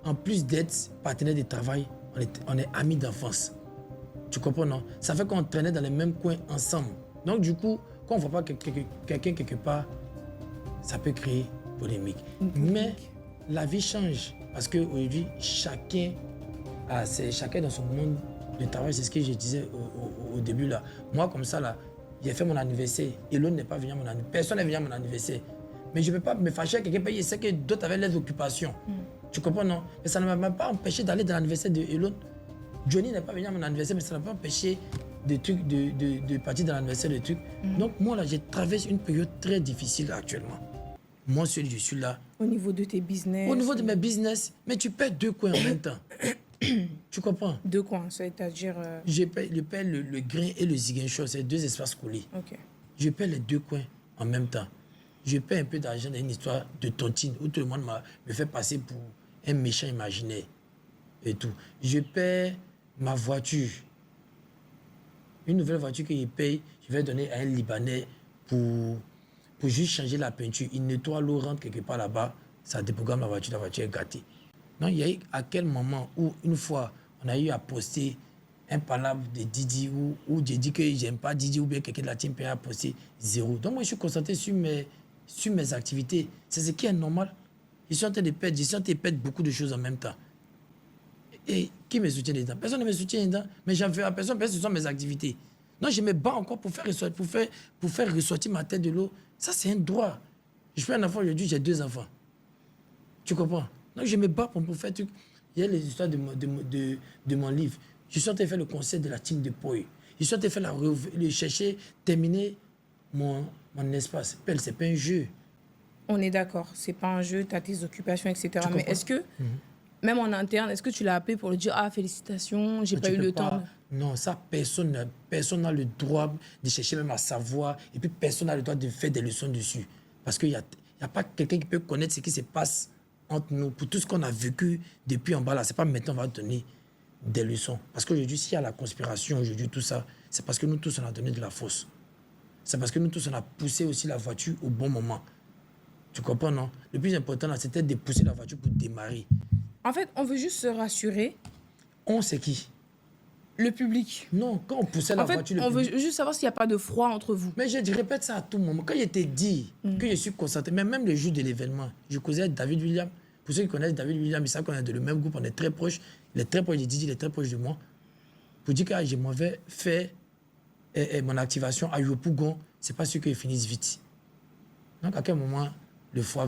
en plus d'être partenaire de travail, on est amis d'enfance. Tu comprends, non? Ça fait qu'on traînait dans les mêmes coins ensemble. Donc, du coup, quand on ne voit pas quelqu'un quelque part, ça peut créer polémique. Mais la vie change. Parce qu'aujourd'hui, chacun dans son monde de travail. C'est ce que je disais au début, là. Moi, comme ça, là, j'ai fait mon anniversaire et l'autre n'est pas venu à mon anniversaire. Personne n'est venu à mon anniversaire. Mais je ne peux pas me fâcher avec quelqu'un parce que je sais que d'autres avaient leurs occupations. Tu comprends, non? Mais ça ne m'a pas empêché d'aller dans l'anniversaire de Elon. Johnny n'est pas venu à mon anniversaire, mais ça ne m'a pas empêché de partir dans l'anniversaire de trucs. Donc, moi, là, j'ai traversé une période très difficile actuellement. Moi, je suis là. Au niveau de tes business? Au niveau de mes business, mais tu perds deux coins en même temps. Tu comprends? Deux coins, c'est-à-dire... Je perds le grain et le ziguinchon, c'est deux espaces collés. Ok. Je perds les deux coins en même temps. Je perds un peu d'argent dans une histoire de tontine où tout le monde me fait passer pour un méchant imaginaire et tout. Je perds ma voiture. Une nouvelle voiture que je paye, je vais donner à un Libanais pour juste changer la peinture. Il nettoie l'eau, rentre quelque part là-bas, ça déprogramme la voiture est gâtée. Donc, il y a eu à quel moment où, une fois, on a eu à poster un palabre de Didi où j'ai dit que j'aime pas Didi ou bien quelqu'un de la team a posté 0. Donc, moi, je suis concentré sur mes activités. C'est ce qui est normal. Je suis en train de perdre beaucoup de choses en même temps. Et qui me soutient dedans? Personne ne me soutient dedans. Mais j'en fais à personne, parce que ce sont mes activités. Donc, je me bats encore pour faire ressortir ma tête de l'eau. Ça, c'est un droit. Je suis un enfant aujourd'hui, j'ai 2 enfants. Tu comprends? Donc, je me bats pour faire tout. Il y a les histoires de mon livre. Je suis en train de faire le conseil de la team de Poi. Je suis en train de faire chercher, terminer mon espace. C'est pas un jeu. On est d'accord, c'est pas un jeu, tu as tes occupations, etc. Mais est-ce que, même en interne, est-ce que tu l'as appelé pour lui dire « Ah, félicitations, j'ai pas eu le temps ». Non, ça, personne n'a le droit de chercher même à savoir. Et puis, personne n'a le droit de faire des leçons dessus. Parce qu'il n'y a pas quelqu'un qui peut connaître ce qui se passe entre nous. Pour tout ce qu'on a vécu depuis en bas, là, c'est pas maintenant qu'on va donner des leçons. Parce qu'aujourd'hui, s'il y a la conspiration, aujourd'hui, tout ça, c'est parce que nous tous, on a donné de la force. C'est parce que nous tous, on a poussé aussi la voiture au bon moment. Tu comprends, non? Le plus important, là, c'était de pousser la voiture pour démarrer. En fait, on veut juste se rassurer. On, c'est qui? Le public. Non, quand on poussait la voiture... On veut juste savoir s'il n'y a pas de froid entre vous. Mais je répète ça à tout moment. Quand je t'ai dit que je suis concentré, mais même le jour de l'événement, je causais avec David William. Pour ceux qui connaissent David William, ils savent qu'on est de le même groupe, on est très proches. Il est très proche de Didi, il est très proche de moi. Pour dire que je m'en vais faire mon activation à Yopougon, c'est pas sûr qu'ils finissent vite. Donc à quel moment le froid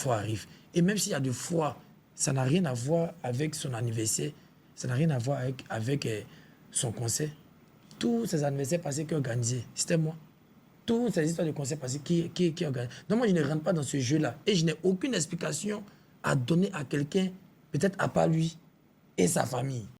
arrive? Et même s'il y a du froid, ça n'a rien à voir avec son anniversaire, ça n'a rien à voir avec son concert. Tous ces anniversaires passés qui ont organisé, c'était moi. Toutes ces histoires de concerts passés qui organisé. Donc moi, je ne rentre pas dans ce jeu-là. Et je n'ai aucune explication à donner à quelqu'un, peut-être à part lui et sa famille.